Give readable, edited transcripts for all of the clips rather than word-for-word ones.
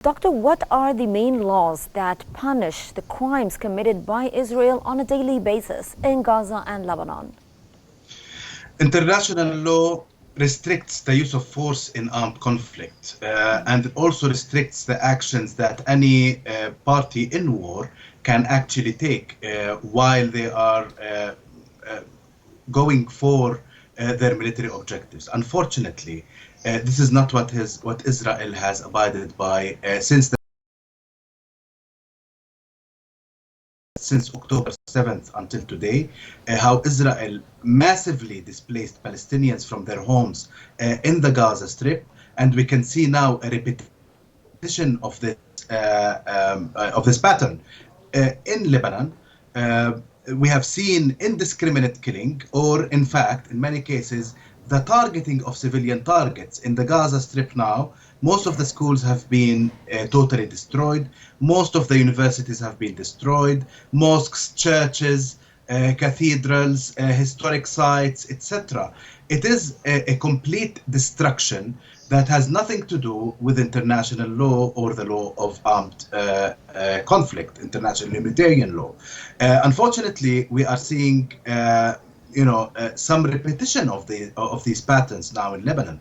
Doctor, what are the main laws that punish the crimes committed by Israel on a daily basis in Gaza and Lebanon? International law restricts the use of force in armed conflict, and it also restricts the actions that any party in war can actually take while they are going for their military objectives. Unfortunately, this is not what Israel has abided by since October 7th until today, how Israel massively displaced Palestinians from their homes in the Gaza Strip, and we can see now a repetition of this pattern in Lebanon. We have seen indiscriminate killing, or in fact, in many cases, the targeting of civilian targets. In the Gaza Strip now, most of the schools have been totally destroyed. Most of the universities have been destroyed. Mosques, churches, cathedrals, historic sites, etc. It is a complete destruction that has nothing to do with international law or the law of armed conflict, international humanitarian law. Unfortunately, we are seeing some repetition of these patterns now in Lebanon.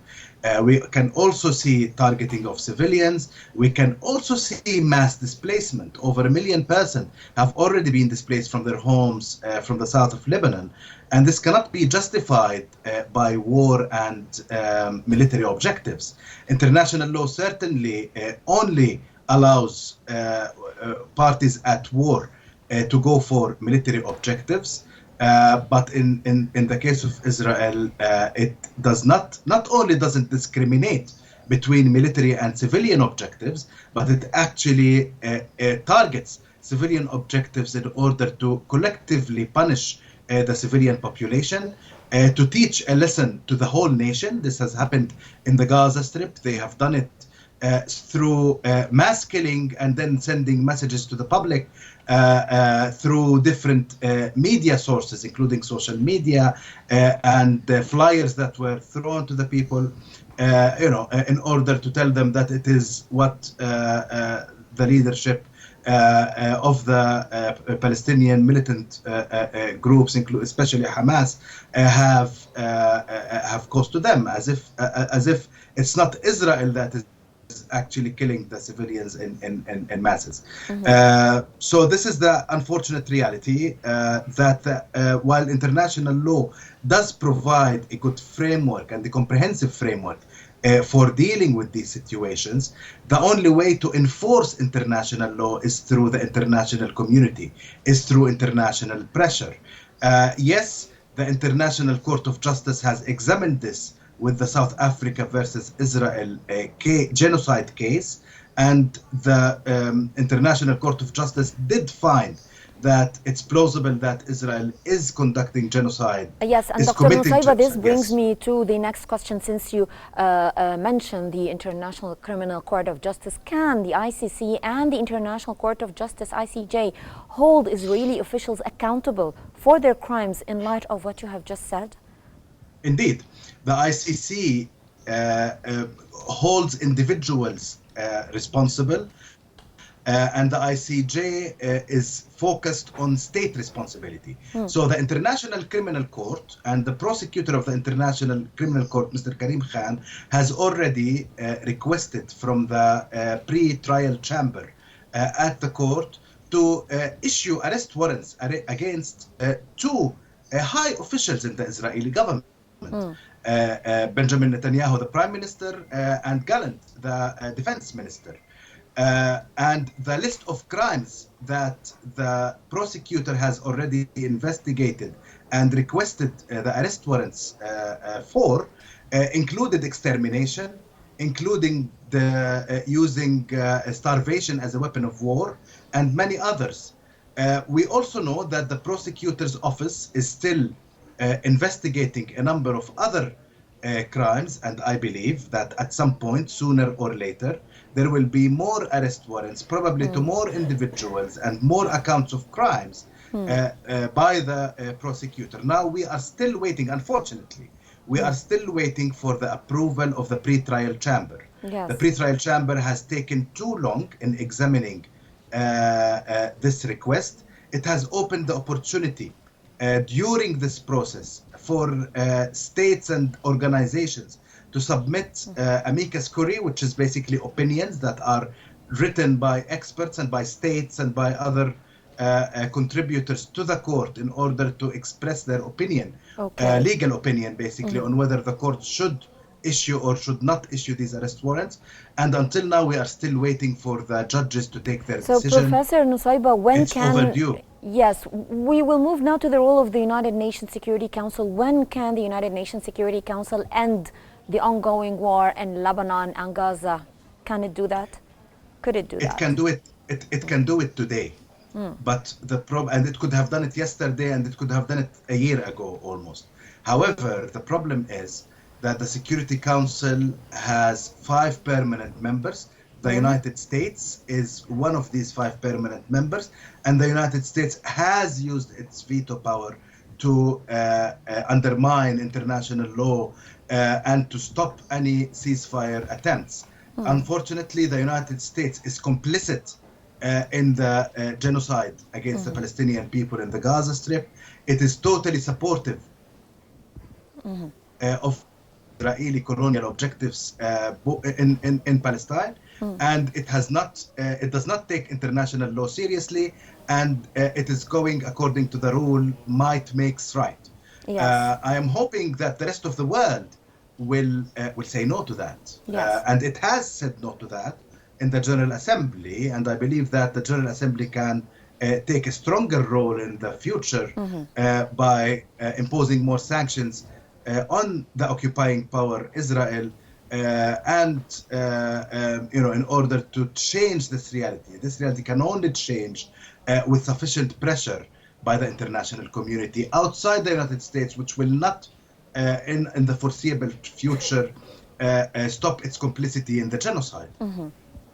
We can also see targeting of civilians. We can also see mass displacement. Over 1 million persons have already been displaced from their homes from the south of Lebanon. And this cannot be justified by war and military objectives. International law certainly only allows parties at war to go for military objectives. But in the case of Israel, it does not only doesn't discriminate between military and civilian objectives, but it actually targets civilian objectives in order to collectively punish the civilian population, to teach a lesson to the whole nation. This has happened in the Gaza Strip. They have done it through mass killing and then sending messages to the public through different media sources, including social media and flyers that were thrown to the people, in order to tell them that it is what the leadership of the Palestinian militant groups, especially Hamas, have caused to them, as if it's not Israel that is actually killing the civilians in masses. Mm-hmm. So this is the unfortunate reality that while international law does provide a good framework and a comprehensive framework for dealing with these situations, the only way to enforce international law is through the international community, is through international pressure. Yes, the International Court of Justice has examined this with the South Africa versus Israel genocide case, and the International Court of Justice did find that it's plausible that Israel is conducting genocide. Yes, and Dr. Nuseibah, this brings me to the next question. Since you mentioned the International Criminal Court of Justice, can the ICC and the International Court of Justice, ICJ, hold Israeli officials accountable for their crimes in light of what you have just said? Indeed, the ICC holds individuals responsible, and the ICJ is focused on state responsibility. So the International Criminal Court and the prosecutor of the International Criminal Court, Mr. Karim Khan, has already requested from the pre-trial chamber at the court to issue arrest warrants against two high officials in the Israeli government. Benjamin Netanyahu, the prime minister, and Gallant, the defense minister. And the list of crimes that the prosecutor has already investigated and requested the arrest warrants for included extermination, including the using starvation as a weapon of war, and many others. We also know that the prosecutor's office is still investigating a number of other crimes, and I believe that at some point, sooner or later, there will be more arrest warrants, probably to more individuals and more accounts of crimes by the prosecutor. Now we are still waiting, unfortunately, we are still waiting for the approval of the pre-trial chamber. Yes. The pretrial chamber has taken too long in examining this request. It has opened the opportunity during this process for states and organizations to submit amicus curiae, which is basically opinions that are written by experts and by states and by other contributors to the court in order to express their opinion, legal opinion basically, on whether the court should issue or should not issue these arrest warrants. And until now, we are still waiting for the judges to take their decision. So, Professor Nuseibah, when it's overdue. Yes, we will move now to the role of the United Nations Security Council. When can the United Nations Security Council end the ongoing war in Lebanon and Gaza? Can it do that? Could it do that? It can do it. It can do it today. But and it could have done it yesterday, and it could have done it a year ago almost. However, the problem is that the Security Council has 5 permanent members. The United States is one of these 5 permanent members, and the United States has used its veto power to undermine international law and to stop any ceasefire attempts. Unfortunately, the United States is complicit in the genocide against the Palestinian people in the Gaza Strip. It is totally supportive of Israeli colonial objectives in Palestine, and it does not take international law seriously, and it is going according to the rule might makes right. Yes. I am hoping that the rest of the world will say no to that, and it has said no to that in the General Assembly, and I believe that the General Assembly can take a stronger role in the future by imposing more sanctions on the occupying power, Israel, and in order to change this reality. This reality can only change with sufficient pressure by the international community outside the United States, which will not, in the foreseeable future, stop its complicity in the genocide.